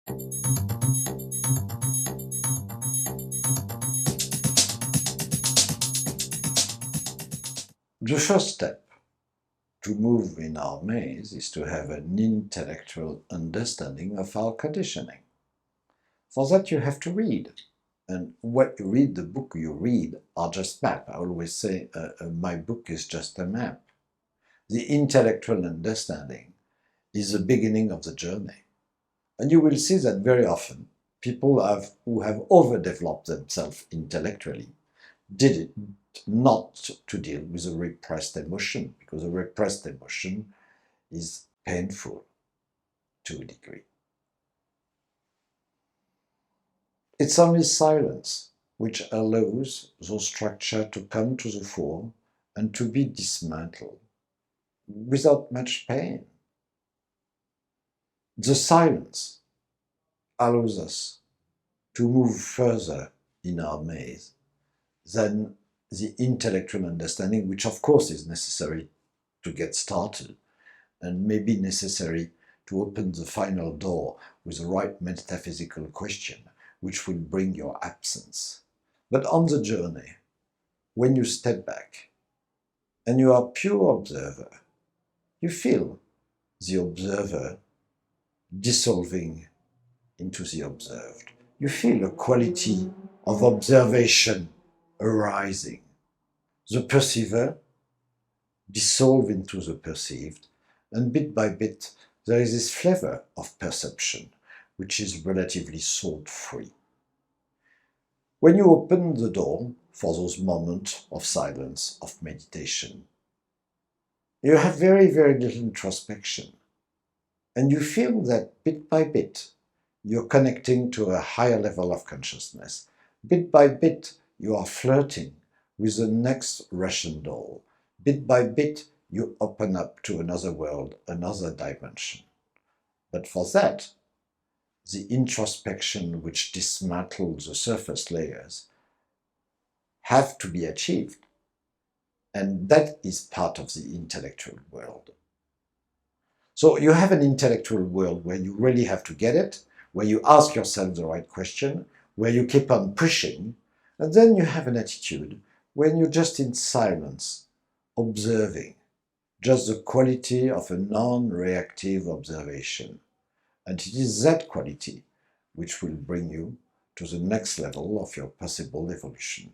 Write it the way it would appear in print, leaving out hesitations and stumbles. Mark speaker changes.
Speaker 1: The first step to move in our maze is to have an intellectual understanding of our conditioning. For that you have to read. And what you read, the book you read, are just maps. I always say my book is just a map. The intellectual understanding is the beginning of the journey. And you will see that very often people who have overdeveloped themselves intellectually did it not to deal with a repressed emotion, because a repressed emotion is painful to a degree. It's only silence which allows those structures to come to the fore and to be dismantled without much pain. The silence allows us to move further in our maze than the intellectual understanding, which of course is necessary to get started and may be necessary to open the final door with the right metaphysical question, which will bring your absence. But on the journey, when you step back and you are pure observer, you feel the observer dissolving into the observed. You feel a quality of observation arising. The perceiver dissolve into the perceived, and bit by bit there is this flavor of perception which is relatively thought-free. When you open the door for those moments of silence, of meditation, you have very, very little introspection, and you feel that bit by bit you're connecting to a higher level of consciousness. Bit by bit you are flirting with the next Russian doll. Bit by bit you open up to another world, another dimension. But for that, the introspection which dismantles the surface layers have to be achieved. And that is part of the intellectual world. So you have an intellectual world where you really have to get it, where you ask yourself the right question, where you keep on pushing, and then you have an attitude when you're just in silence, observing, just the quality of a non-reactive observation. And it is that quality which will bring you to the next level of your possible evolution.